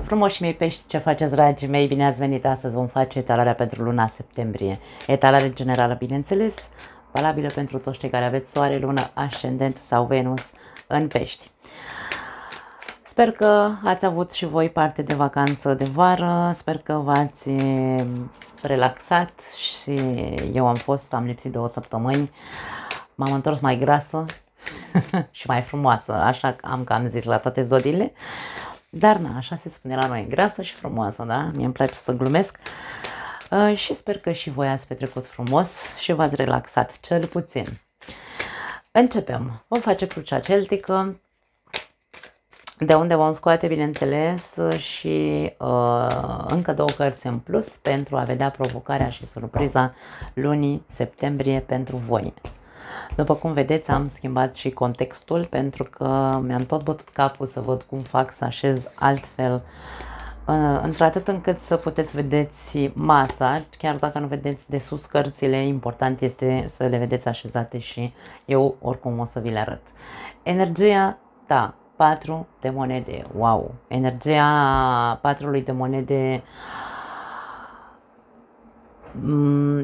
Frumoși mei pești, ce faceți, dragii mei? Bine ați venit! Astăzi vom face etalarea pentru luna septembrie. Etalare generală, bineînțeles, valabilă pentru toți cei care aveți soare, lună, ascendent sau Venus în pești. Sper că ați avut și voi parte de vacanță de vară, sper că v-ați relaxat și eu am lipsit 2 săptămâni, m-am întors mai grasă și mai frumoasă, așa am cam zis la toate zodiile. Dar na, așa se spune la noi, grasă și frumoasă, da? Mie îmi place să glumesc și sper că și voi ați petrecut frumos și v-ați relaxat, cel puțin. Începem. Vom face crucea celtică, de unde vom scoate, bineînțeles, și încă 2 cărți în plus pentru a vedea provocarea și surpriza lunii septembrie pentru voi. După cum vedeți, am schimbat și contextul pentru că mi-am tot bătut capul să văd cum fac să așez altfel, într-atât încât să puteți vedeți masa, chiar dacă nu vedeți de sus cărțile, important este să le vedeți așezate și eu oricum o să vi le arăt. Energia ta, 4 de monede, wow! Energia 4-ului de monede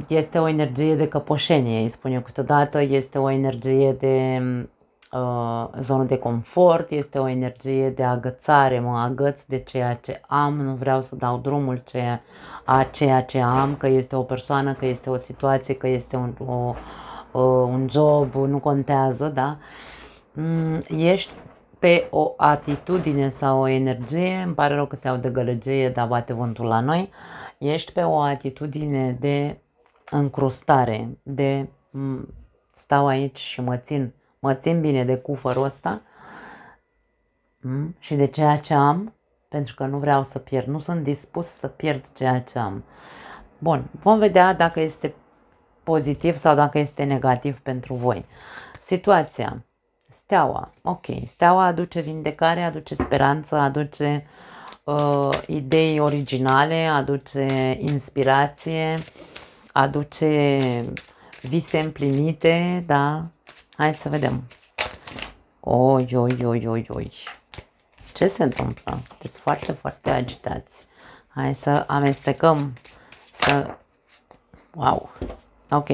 este o energie de căpoșenie, îi spun eu câteodată, este o energie de zonă de confort, este o energie de agățare, mă agăț de ceea ce am, nu vreau să dau drumul a ceea ce am, că este o persoană, că este o situație, că este un job, nu contează, da? Ești pe o atitudine sau o energie, îmi pare rău că se aude gălăgie, dar bate vântul la noi, ești pe o atitudine de încrustare, de stau aici și mă țin bine de cufărul ăsta și de ceea ce am, pentru că nu vreau să pierd, nu sunt dispus să pierd ceea ce am. Bun, vom vedea dacă este pozitiv sau dacă este negativ pentru voi. Situația, steaua, ok, steaua aduce vindecare, aduce speranță, aduce idei originale, aduce inspirație, aduce vise împlinite, da? Hai să vedem. Oi. Ce se întâmplă? Sunteți foarte, foarte agitați. Hai să amestecăm. Wow. Ok.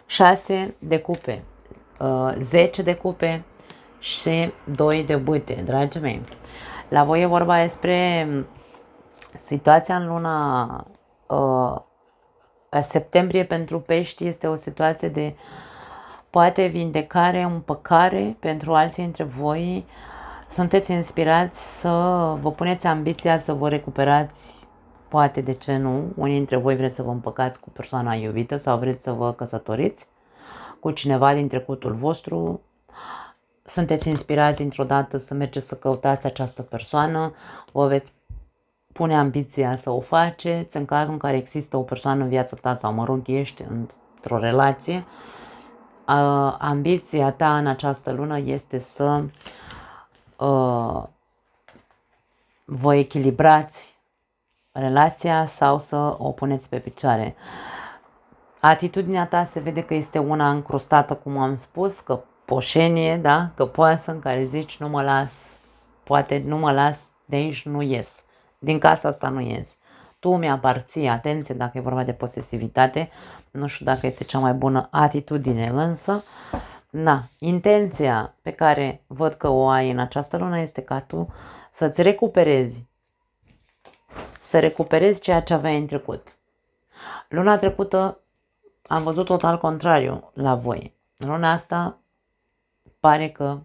6 de cupe, 10 de cupe și 2 de bâte, dragii mei. La voi e vorba despre situația în luna septembrie pentru pești, este o situație de poate vindecare, împăcare pentru alții dintre voi. Sunteți inspirați să vă puneți ambiția să vă recuperați, poate de ce nu, unii dintre voi vreți să vă împăcați cu persoana iubită sau vreți să vă căsătoriți cu cineva din trecutul vostru. Sunteți inspirați dintr-o dată să mergeți să căutați această persoană, vă veți pune ambiția să o faceți în cazul în care există o persoană în viața ta sau, mă rog, ești într-o relație. Ambiția ta în această lună este să vă echilibrați relația sau să o puneți pe picioare. Atitudinea ta se vede că este una încrustată, cum am spus, că poșenie, da? Căpoasă, în care zici nu mă las, poate nu mă las, de aici nu ies, din casa asta nu ies. Tu mi-aparții, atenție dacă e vorba de posesivitate, nu știu dacă este cea mai bună atitudine, însă, na, intenția pe care văd că o ai în această lună este ca tu să-ți recuperezi, să recuperezi ceea ce aveai în trecut. Luna trecută am văzut total contrariu la voi. Luna asta pare că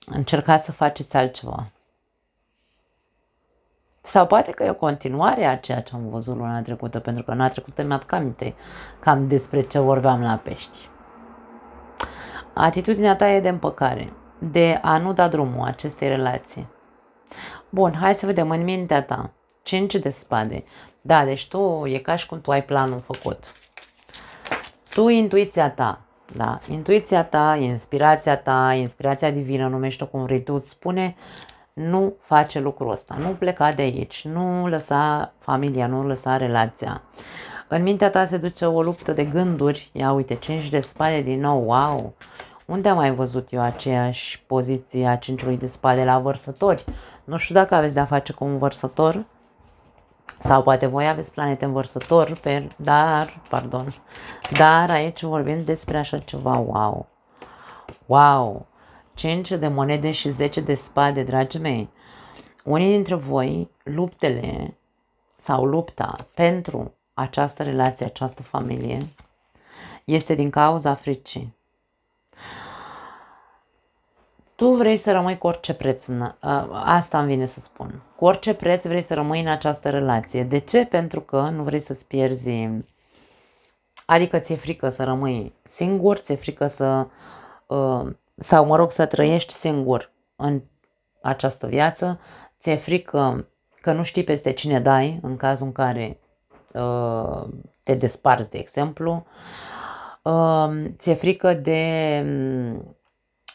încercați să faceți altceva. Sau poate că e o continuare a ceea ce am văzut luna trecută, pentru că luna trecută mi-aduc aminte cam despre ce vorbeam la pești. Atitudinea ta e de împăcare, de a nu da drumul acestei relații. Bun, hai să vedem în mintea ta. 5 de spade. Da, deci tu, e ca și cum tu ai planul făcut. Tu, intuiția ta, da, intuiția ta, inspirația divină, numește-o cum vrei tu, îți spune, nu face lucrul ăsta, nu pleca de aici, nu lăsa familia, nu lăsa relația. În mintea ta se duce o luptă de gânduri, ia uite, 5 de spade din nou, wow, Unde am mai văzut eu aceeași poziție a cinciului de spade la vărsători? Nu știu dacă aveți de-a face cu un vărsător sau poate voi aveți planete în vărsător, dar aici vorbim despre așa ceva, wow, wow, 5 de monede și 10 de spade, dragii mei. Unii dintre voi, luptele sau lupta pentru această relație, această familie, este din cauza fricii. Tu vrei să rămâi cu orice preț, asta îmi vine să spun. Cu orice preț vrei să rămâi în această relație. De ce? Pentru că nu vrei să-ți pierzi, adică ți-e frică să rămâi singur, ți-e frică să, sau mă rog, să trăiești singur în această viață, ți-e frică că nu știi peste cine dai în cazul în care te desparți, de exemplu, ți-e frică de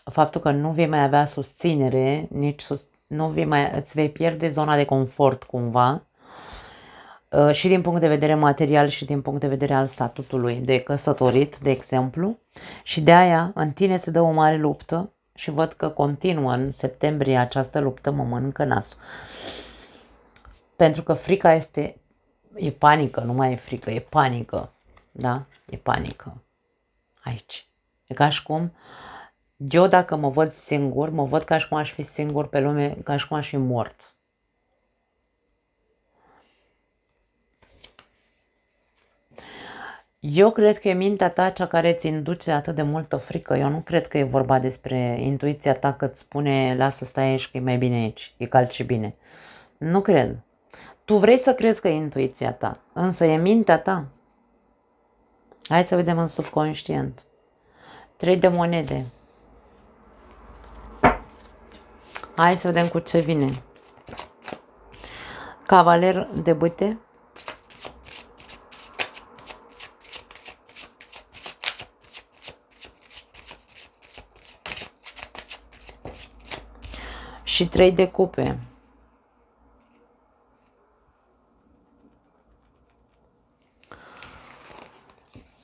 faptul că nu vei mai avea susținere, îți vei pierde zona de confort cumva, și din punct de vedere material și din punct de vedere al statutului de căsătorit, de exemplu, și de aia în tine se dă o mare luptă și văd că continuă în septembrie această luptă, mă mănâncă nasul. Pentru că frica e panică, nu mai e frică, e panică, da? E panică aici. E ca și cum eu, dacă mă văd singur, mă văd ca și cum aș fi singur pe lume, ca și cum aș fi mort. Eu cred că e mintea ta cea care îți induce atât de multă frică. Eu nu cred că e vorba despre intuiția ta că îți spune lasă stai aici că e mai bine aici, e cald și bine. Nu cred. Tu vrei să crezi că e intuiția ta, însă e mintea ta. Hai să vedem în subconștient. 3 de monede. Hai să vedem cu ce vine. Cavaler de bâte. Și 3 de cupe.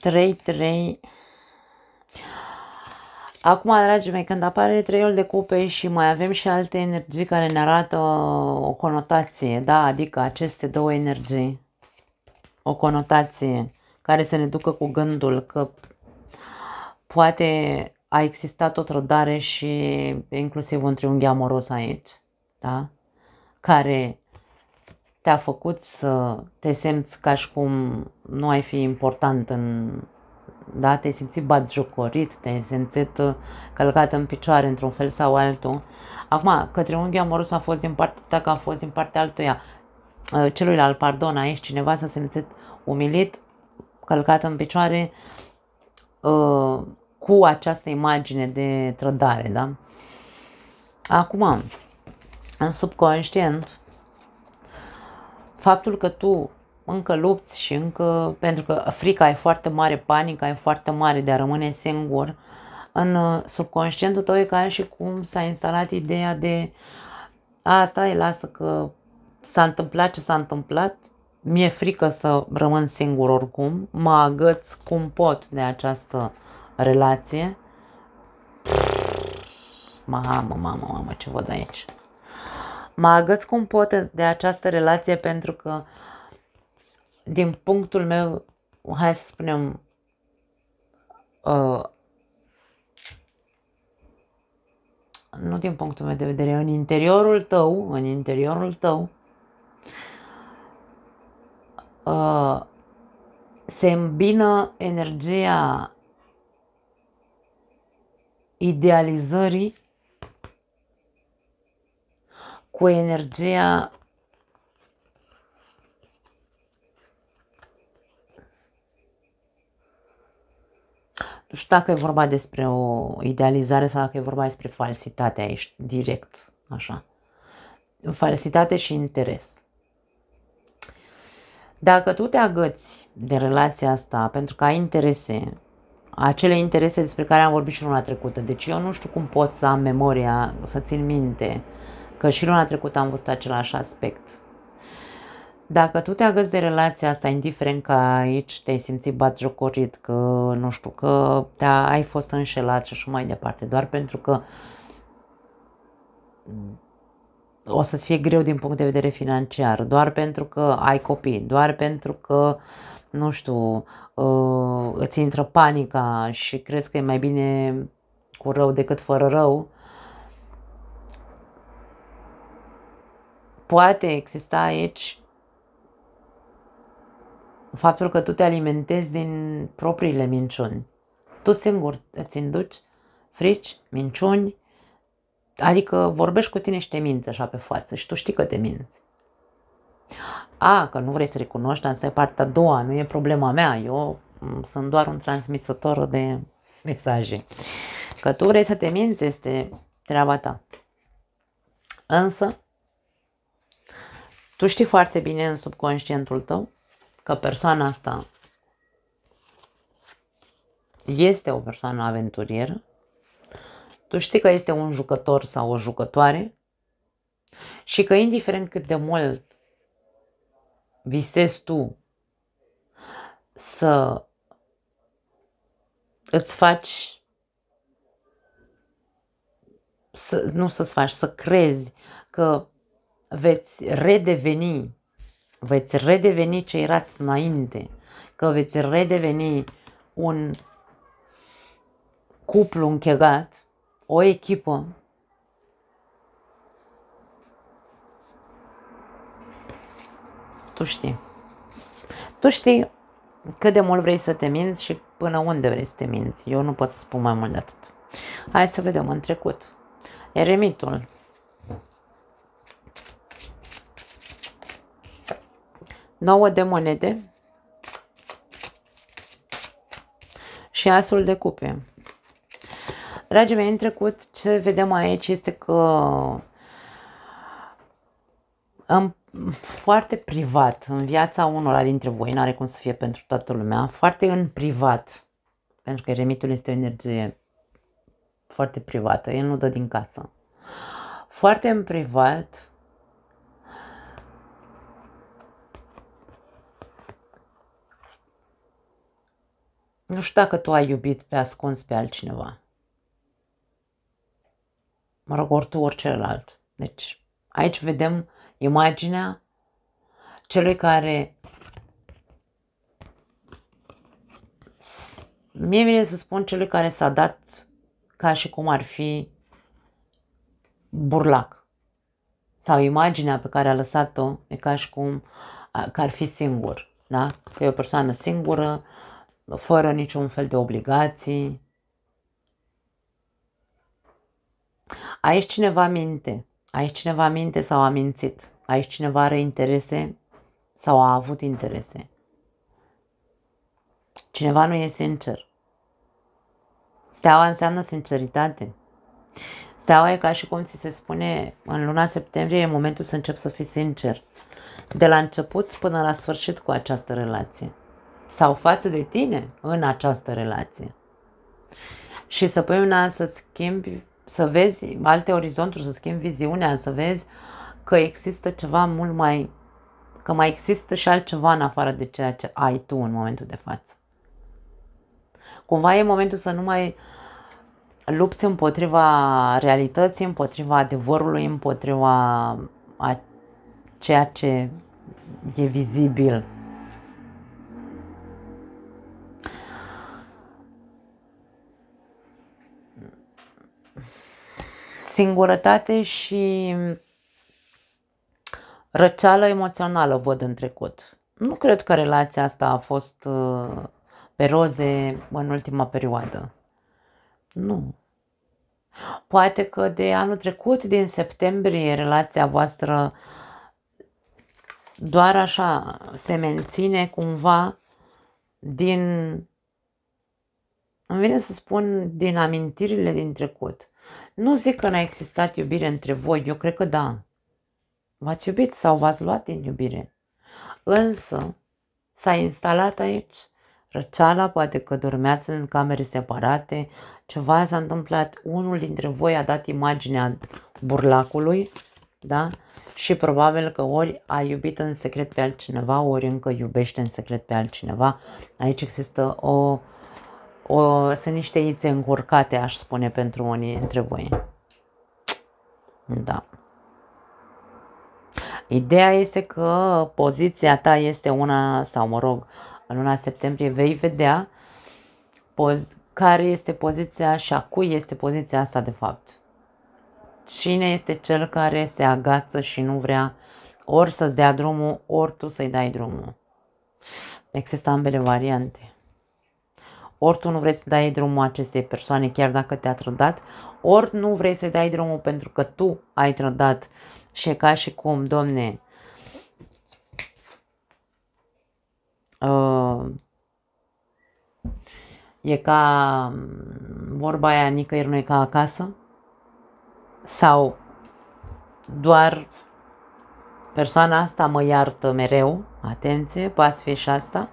Trei. Acum, dragii mei, când apare 3-ul de cupe și mai avem și alte energii care ne arată o conotație, da, adică aceste două energii, o conotație care să ne ducă cu gândul că poate a existat o trădare și inclusiv un triunghi amoros aici, da, care te-a făcut să te simți ca și cum nu ai fi important da, te-ai simțit batjocorit, te-ai simțit călcat în picioare într-un fel sau altul. Acum, că triunghiul amoros a fost din partea ta, că a fost din partea altuia, celuilalt, pardon, aici cineva s-a simțit umilit, călcat în picioare, cu această imagine de trădare, da? Acum, în subconștient, faptul că tu încă lupți și încă, pentru că frica e foarte mare, panica e foarte mare de a rămâne singur, în subconștientul tău e ca și cum s-a instalat ideea de stai, lasă că s-a întâmplat ce s-a întâmplat, mi-e frică să rămân singur oricum, mă agăț cum pot de această relație. Mamă, ce văd aici. Mă agăț cum pot de această relație pentru că, din punctul meu, hai să spunem, nu din punctul meu de vedere, în interiorul tău, se îmbină energia idealizării cu energia nu știu dacă e vorba despre o idealizare sau dacă e vorba despre falsitate aici, direct, așa. Falsitate și interes. Dacă tu te agăți de relația asta pentru că ai interese, acele interese despre care am vorbit și luna trecută, deci eu nu știu cum pot să am memoria, să țin minte că și luna trecută am văzut același aspect. Dacă tu te agăți de relația asta, indiferent că aici te-ai simțit batjocorit, că nu știu, că ai fost înșelat și așa mai departe, doar pentru că o să-ți fie greu din punct de vedere financiar, doar pentru că ai copii, doar pentru că, nu știu, îți intră panica și crezi că e mai bine cu rău decât fără rău, poate exista aici faptul că tu te alimentezi din propriile minciuni. Tu singur îți induci frici, minciuni, adică vorbești cu tine și te minți așa pe față și tu știi că te minți. Că nu vrei să recunoști, asta e partea a doua, nu e problema mea, eu sunt doar un transmisător de mesaje. Că tu vrei să te minți este treaba ta. Însă, tu știi foarte bine în subconștientul tău că persoana asta este o persoană aventurieră, tu știi că este un jucător sau o jucătoare și că indiferent cât de mult visezi tu să îți faci, să crezi că veți redeveni ce erați înainte, că veți redeveni un cuplu închegat, o echipă, tu știi. Tu știi cât de mult vrei să te minți și până unde vrei să te minți. Eu nu pot să spun mai mult de atât. Hai să vedem în trecut. Eremitul. 9 de monede și asul de cupe. Dragii mei, în trecut ce vedem aici este că foarte privat, în viața unora dintre voi, n-are cum să fie pentru toată lumea, foarte în privat, pentru că eremitul este o energie foarte privată, el nu dă din casă. Foarte în privat, nu știu dacă tu ai iubit pe ascuns pe altcineva. Mă rog, ori tu, ori celălalt. Deci, aici vedem imaginea celui care, mie vine să spun celui care s-a dat ca și cum ar fi burlac. Sau imaginea pe care a lăsat-o e ca și cum că ar fi singur. Da? Că e o persoană singură, fără niciun fel de obligații. Aici cineva minte. Aici cineva minte sau a mințit. Aici cineva are interese sau a avut interese. Cineva nu e sincer. Steaua înseamnă sinceritate. Steaua e ca și cum ți se spune în luna septembrie e momentul să încep să fii sincer. De la început până la sfârșit cu această relație. Sau față de tine în această relație. Și să pui una să schimbi, să vezi alte orizonturi, să schimbi viziunea, să vezi că există ceva mult mai, că mai există și altceva în afară de ceea ce ai tu în momentul de față. Cumva e momentul să nu mai lupți împotriva realității, împotriva adevărului, împotriva a ceea ce e vizibil. Singurătate și răceală emoțională văd în trecut. Nu cred că relația asta a fost pe roze în ultima perioadă. Nu. Poate că de anul trecut, din septembrie, relația voastră doar așa se menține cumva din, îmi vine să spun, din amintirile din trecut. Nu zic că n-a existat iubire între voi, eu cred că da. V-ați iubit sau v-ați luat din iubire. Însă s-a instalat aici răceala, poate că dormeați în camere separate, ceva s-a întâmplat, unul dintre voi a dat imaginea burlacului, da? și probabil că ori a iubit în secret pe altcineva, ori încă iubește în secret pe altcineva. Aici există sunt niște ițe încurcate, aș spune, pentru unii dintre voi. Da. Ideea este că poziția ta este una, sau mă rog, în luna septembrie vei vedea care este poziția și a cui este poziția asta de fapt. Cine este cel care se agață și nu vrea ori să-ți dea drumul, ori tu să-i dai drumul. Există ambele variante. Ori tu nu vrei să dai drumul acestei persoane chiar dacă te-a trădat, ori nu vrei să-i dai drumul pentru că tu ai trădat și e ca și cum, domne, e ca vorba aia, nicăieri nu e ca acasă, sau doar persoana asta mă iartă mereu, atenție, poate fi și asta,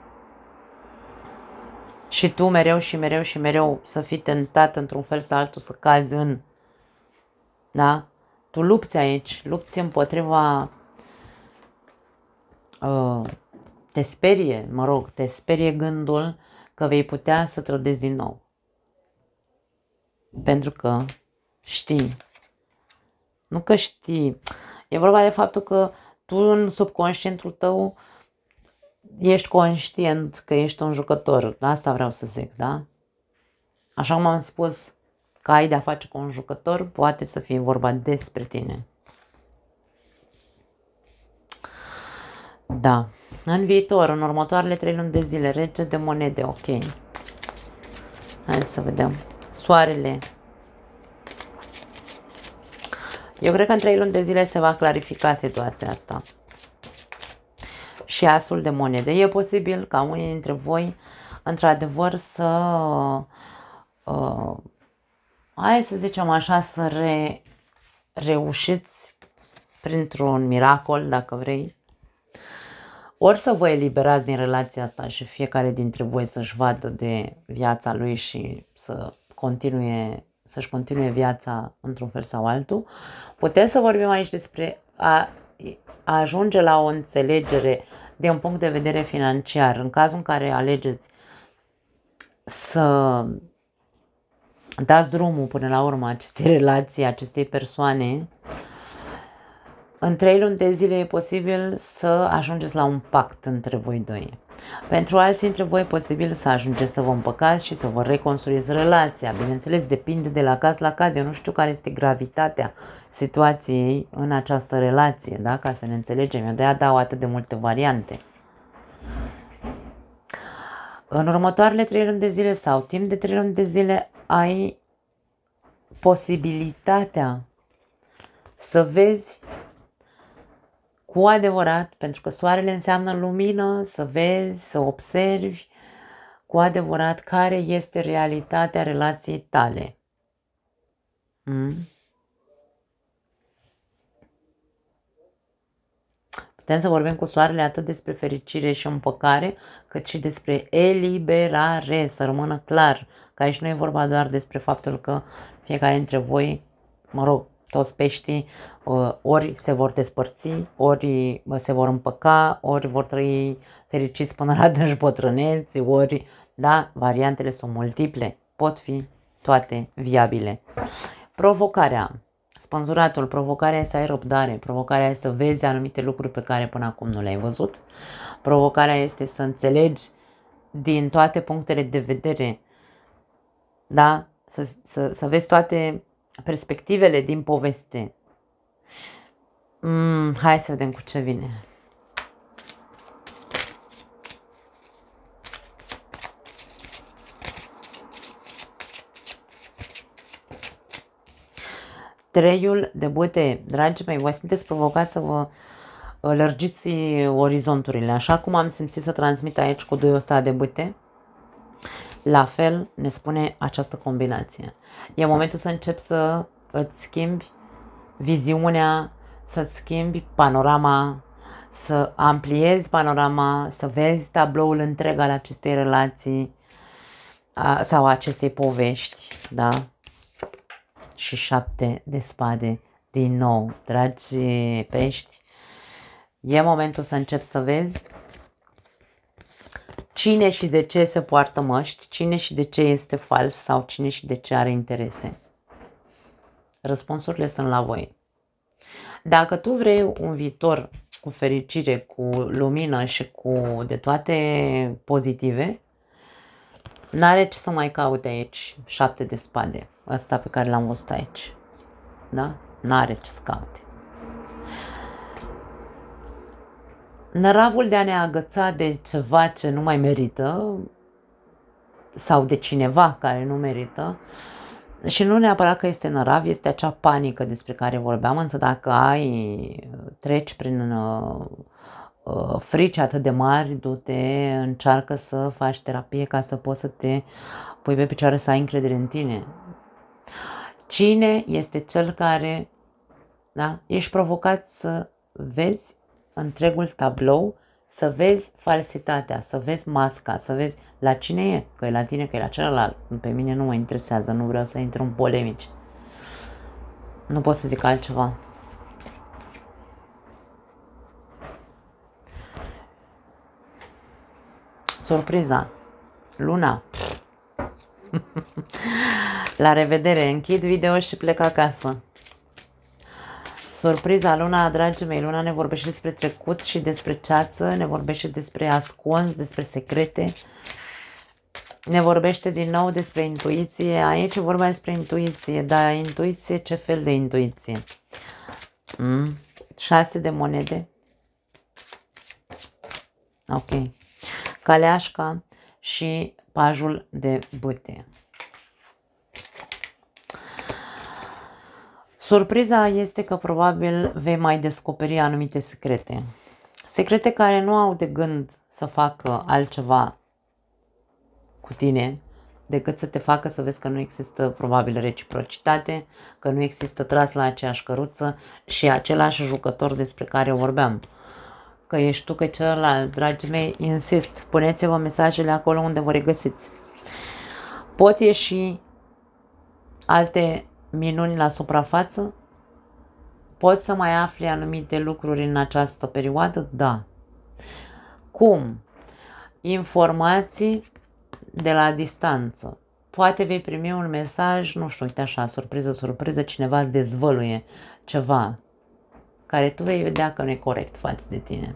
și tu mereu și mereu și mereu să fii tentat într-un fel sau altul să cazi în, da? Tu lupți aici, lupți împotriva, te sperie, mă rog, te sperie gândul că vei putea să trădezi din nou. Pentru că știi, nu că știi, e vorba de faptul că tu în subconștientul tău ești conștient că ești un jucător, asta vreau să zic, da? Așa cum am spus că ai de-a face cu un jucător, poate să fie vorba despre tine. Da. În viitor, în următoarele 3 luni de zile, rege de monede, ok. Hai să vedem. Soarele. Eu cred că în 3 luni de zile se va clarifica situația asta. Și asul de monede. E posibil ca unii dintre voi, într-adevăr, să, hai să zicem așa, să reușiți printr-un miracol, dacă vrei, ori să vă eliberați din relația asta și fiecare dintre voi să-și vadă de viața lui și să-și continue viața într-un fel sau altul. Putem să vorbim aici despre a ajunge la o înțelegere de un punct de vedere financiar. În cazul în care alegeți să dați drumul până la urmă acestei relații, acestei persoane, în 3 luni de zile e posibil să ajungeți la un pact între voi doi. Pentru alții dintre voi e posibil să ajungeți să vă împăcați și să vă reconstruiți relația. Bineînțeles, depinde de la caz la caz. Eu nu știu care este gravitatea situației în această relație, da? Ca să ne înțelegem. Eu de-aia dau atât de multe variante. În următoarele 3 luni de zile sau timp de 3 luni de zile ai posibilitatea să vezi cu adevărat, pentru că soarele înseamnă lumină, să vezi, să observi cu adevărat care este realitatea relației tale. Putem să vorbim cu soarele atât despre fericire și împăcare, cât și despre eliberare, să rămână clar. Că aici nu e vorba doar despre faptul că fiecare dintre voi, mă rog, toți peștii, ori se vor despărți, ori se vor împăca, ori vor trăi fericiți până la adânci bătrâneți, ori, da, variantele sunt multiple, pot fi toate viabile. Provocarea, spânzuratul, provocarea este să ai răbdare, provocarea este să vezi anumite lucruri pe care până acum nu le-ai văzut, provocarea este să înțelegi din toate punctele de vedere, da, să vezi toate perspectivele din poveste. Hai să vedem cu ce vine. Treiul de bute. Dragii mei, voi sunteți provocați să vă lărgiți orizonturile. Așa cum am simțit să transmit aici cu 2 ăsta de bute, la fel ne spune această combinație. E momentul să începi să îți schimbi viziunea, să-ți schimbi panorama, să ampliezi panorama, să vezi tabloul întreg al acestei relații sau acestei povești, da? Și 7 de spade din nou, dragi pești, e momentul să începi să vezi cine și de ce se poartă măști, cine și de ce este fals sau cine și de ce are interese. Răspunsurile sunt la voi. Dacă tu vrei un viitor cu fericire, cu lumină și cu de toate pozitive, n-are ce să mai caute aici 7 de spade, ăsta pe care l-am văzut aici. Da? N-are ce să caute. Năravul de a ne agăța de ceva ce nu mai merită sau de cineva care nu merită, și nu neapărat că este nărav, este acea panică despre care vorbeam, însă dacă treci prin frici atât de mari, du-te, încearcă să faci terapie ca să poți să te pui pe picioare, să ai încredere în tine. Cine este cel care, da, ești provocat să vezi întregul tablou, să vezi falsitatea, să vezi masca, să vezi la cine e, că e la tine, că e la celălalt. Pe mine nu mă interesează, nu vreau să intru în polemici. Nu pot să zic altceva. Surpriza. Luna. La revedere. Închid video și plec acasă. Surpriza, Luna, dragii mei, Luna ne vorbește despre trecut și despre ceață, ne vorbește despre ascuns, despre secrete, ne vorbește din nou despre intuiție. Aici e vorba despre intuiție, dar intuiție, ce fel de intuiție? 6 de monede. Ok. Caleașca și pajul de bâte. Surpriza este că probabil vei mai descoperi anumite secrete. Secrete care nu au de gând să facă altceva cu tine decât să te facă să vezi că nu există probabil reciprocitate, că nu există tras la aceeași căruță și același jucător despre care vorbeam. Că ești tu, că celălalt. Dragii mei, insist, puneți-vă mesajele acolo unde vă regăsiți. Pot ieși alte minuni la suprafață? Poți să mai afli anumite lucruri în această perioadă? Da. Cum? Informații de la distanță. Poate vei primi un mesaj, nu știu, uite așa, surpriză, surpriză, cineva îți dezvăluie ceva care tu vei vedea că nu e corect față de tine.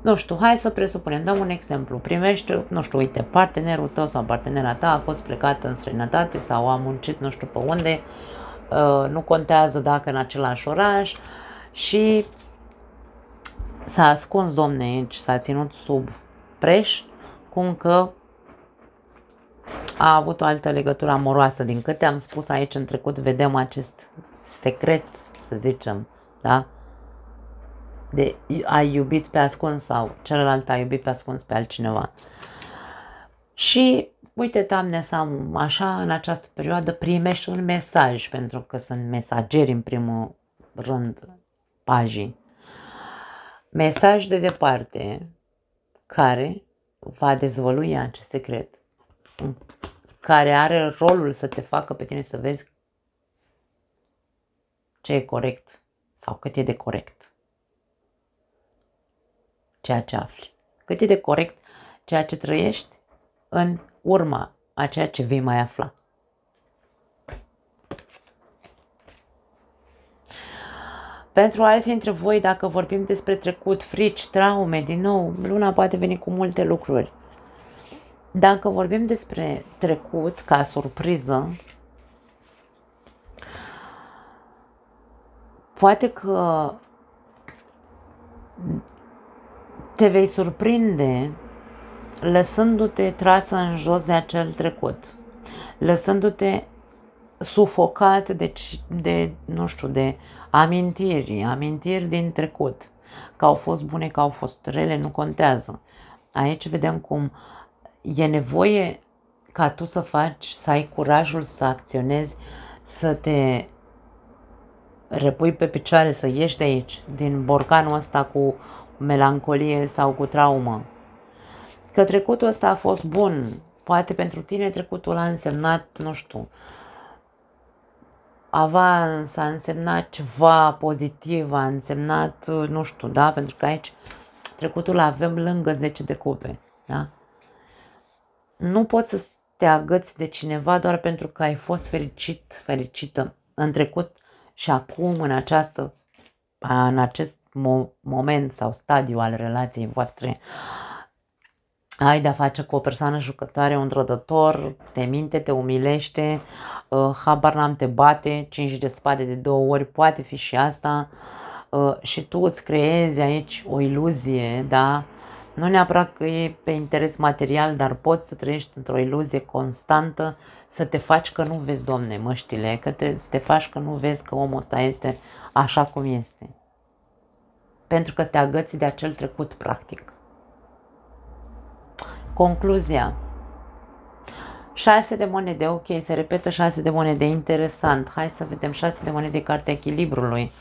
Nu știu, hai să presupunem, dăm un exemplu. Primești, nu știu, uite, partenerul tău sau partenera ta a fost plecat în străinătate sau a muncit nu știu pe unde, nu contează dacă în același oraș, și s-a ascuns, domne, aici, s-a ținut sub preș, cum că a avut o altă legătură amoroasă. Din câte am spus aici în trecut, vedem acest secret, să zicem, da? De ai iubit pe ascuns sau celălalt a iubit pe ascuns pe altcineva. Și uite, Doamne, sau așa, în această perioadă primești un mesaj, pentru că sunt mesageri în primul rând pagini. Mesaj de departe care va dezvălui acest secret, care are rolul să te facă pe tine să vezi ce e corect sau cât e de corect ceea ce afli, cât e de corect ceea ce trăiești în urma a ceea ce vei mai afla. Pentru alții dintre voi, dacă vorbim despre trecut, frici, traume, din nou, luna poate veni cu multe lucruri. Dacă vorbim despre trecut ca surpriză, poate că te vei surprinde lăsându-te trasă în jos de acel trecut, lăsându-te sufocat de nu știu, de amintiri din trecut, că au fost bune, că au fost rele, nu contează. Aici vedem cum e nevoie ca tu să faci, să ai curajul să acționezi, să te repui pe picioare, să ieși de aici, din borcanul ăsta cu melancolie sau cu traumă. Că trecutul ăsta a fost bun, poate pentru tine trecutul a însemnat, nu știu, avans, a însemnat ceva pozitiv, a însemnat, nu știu, da? Pentru că aici trecutul avem lângă 10 de cupe, da? Nu poți să te agăți de cineva doar pentru că ai fost fericit, fericită în trecut și acum în acest moment sau stadiu al relației voastre ai de-a face cu o persoană jucătoare, un trădător, te minte, te umilește, habar n-am, te bate, 5 de spade de 2 ori, poate fi și asta, și tu îți creezi aici o iluzie, da? Nu neapărat că e pe interes material, dar poți să trăiești într-o iluzie constantă, să te faci că nu vezi, Doamne, măștile, să te faci că nu vezi că omul ăsta este așa cum este. Pentru că te agăți de acel trecut, practic. Concluzia. 6 de monede, ok, se repetă 6 de monede, interesant. Hai să vedem 6 de monede, cartea echilibrului.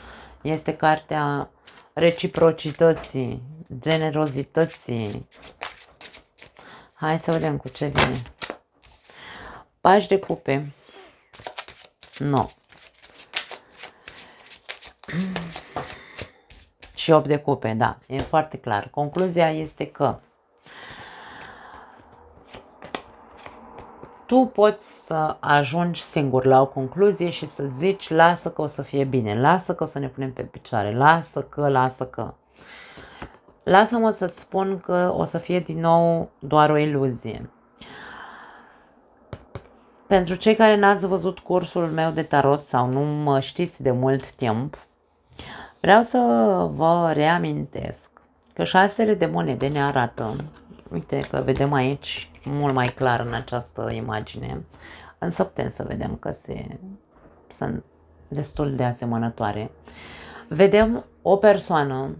Este cartea reciprocității, generozității. Hai să vedem cu ce vine. Pași de cupe. Nu. Și 8 de cupe, da, e foarte clar. Concluzia este că tu poți să ajungi singur la o concluzie și să zici, lasă că o să fie bine, lasă că o să ne punem pe picioare, lasă că. Lasă-mă să-ți spun că o să fie din nou doar o iluzie. Pentru cei care n-ați văzut cursul meu de tarot sau nu mă știți de mult timp, vreau să vă reamintesc că 6 de monede ne arată, uite că vedem aici mult mai clar în această imagine, însă putem să vedem că sunt destul de asemănătoare. Vedem o persoană,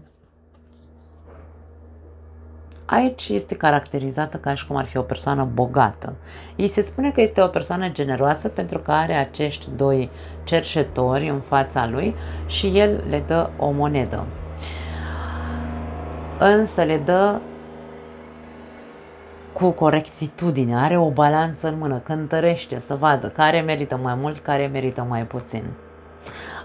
aici este caracterizată ca și cum ar fi o persoană bogată. Îi se spune că este o persoană generoasă pentru că are acești 2 cerșetori în fața lui și el le dă o monedă. Însă le dă cu corectitudine, are o balanță în mână, cântărește să vadă care merită mai mult, care merită mai puțin.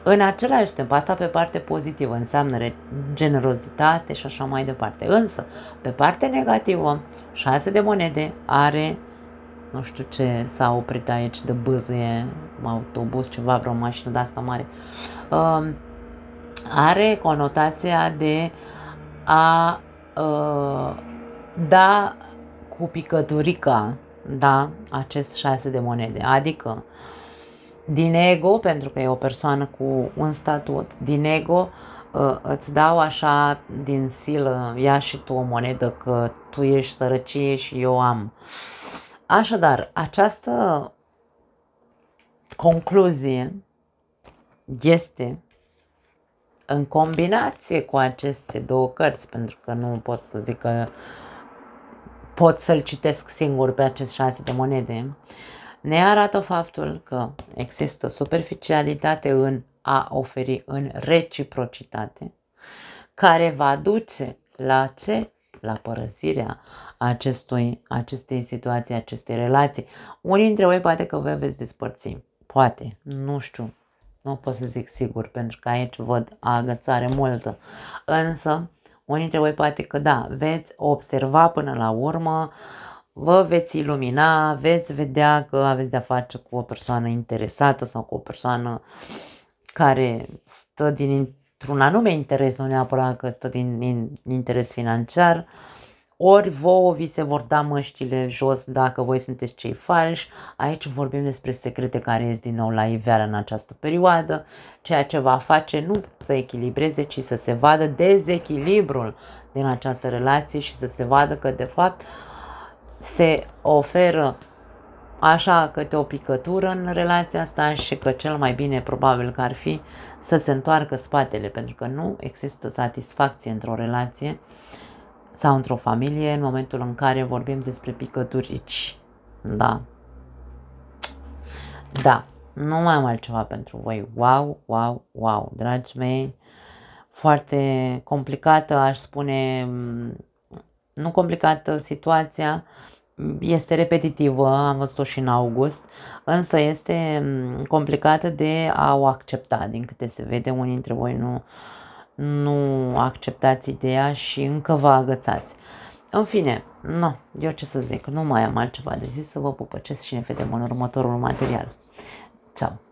În același timp, asta pe parte pozitivă înseamnă generozitate și așa mai departe. Însă, pe partea negativă, 6 de monede are, nu știu ce s-a oprit aici de bâzie, autobuz, ceva, vreo mașină de asta mare, are conotația de a da cu picăturica, da, acest 6 de monede, adică din ego, pentru că e o persoană cu un statut, din ego îți dau așa din silă, ia și tu o monedă că tu ești sărăcie și eu am. Așadar, această concluzie este în combinație cu aceste 2 cărți, pentru că nu pot să zic că pot să-l citesc singur pe acest 6 de monede, ne arată faptul că există superficialitate în a oferi, în reciprocitate, care va duce la ce? La părăsirea acestei situații, acestei relații. Unii dintre voi poate că vă veți despărți, poate, nu știu, nu pot să zic sigur, pentru că aici văd agățare multă, însă unii dintre voi poate că da, veți observa până la urmă, vă veți ilumina, veți vedea că aveți de-a face cu o persoană interesată sau cu o persoană care stă dintr-un anume interes, nu neapărat că stă din interes financiar, ori vouă vi se vor da măștile jos dacă voi sunteți cei falși. Aici vorbim despre secrete care ies din nou la iveală în această perioadă, ceea ce va face nu să echilibreze, ci să se vadă dezechilibrul din această relație și să se vadă că de fapt se oferă așa câte o picătură în relația asta și că cel mai bine probabil că ar fi să se întoarcă spatele, pentru că nu există satisfacție într-o relație sau într-o familie în momentul în care vorbim despre picăturici. Da. Da, nu mai am altceva pentru voi. Wow, wow, wow, dragii mei, foarte complicată, aș spune, nu complicată situația, este repetitivă, am văzut-o și în august, însă este complicată de a o accepta, din câte se vede. Unii dintre voi nu acceptați ideea și încă vă agățați. În fine, nu, eu ce să zic, nu mai am altceva de zis, să vă pupăcesc și ne vedem în următorul material. Ciao!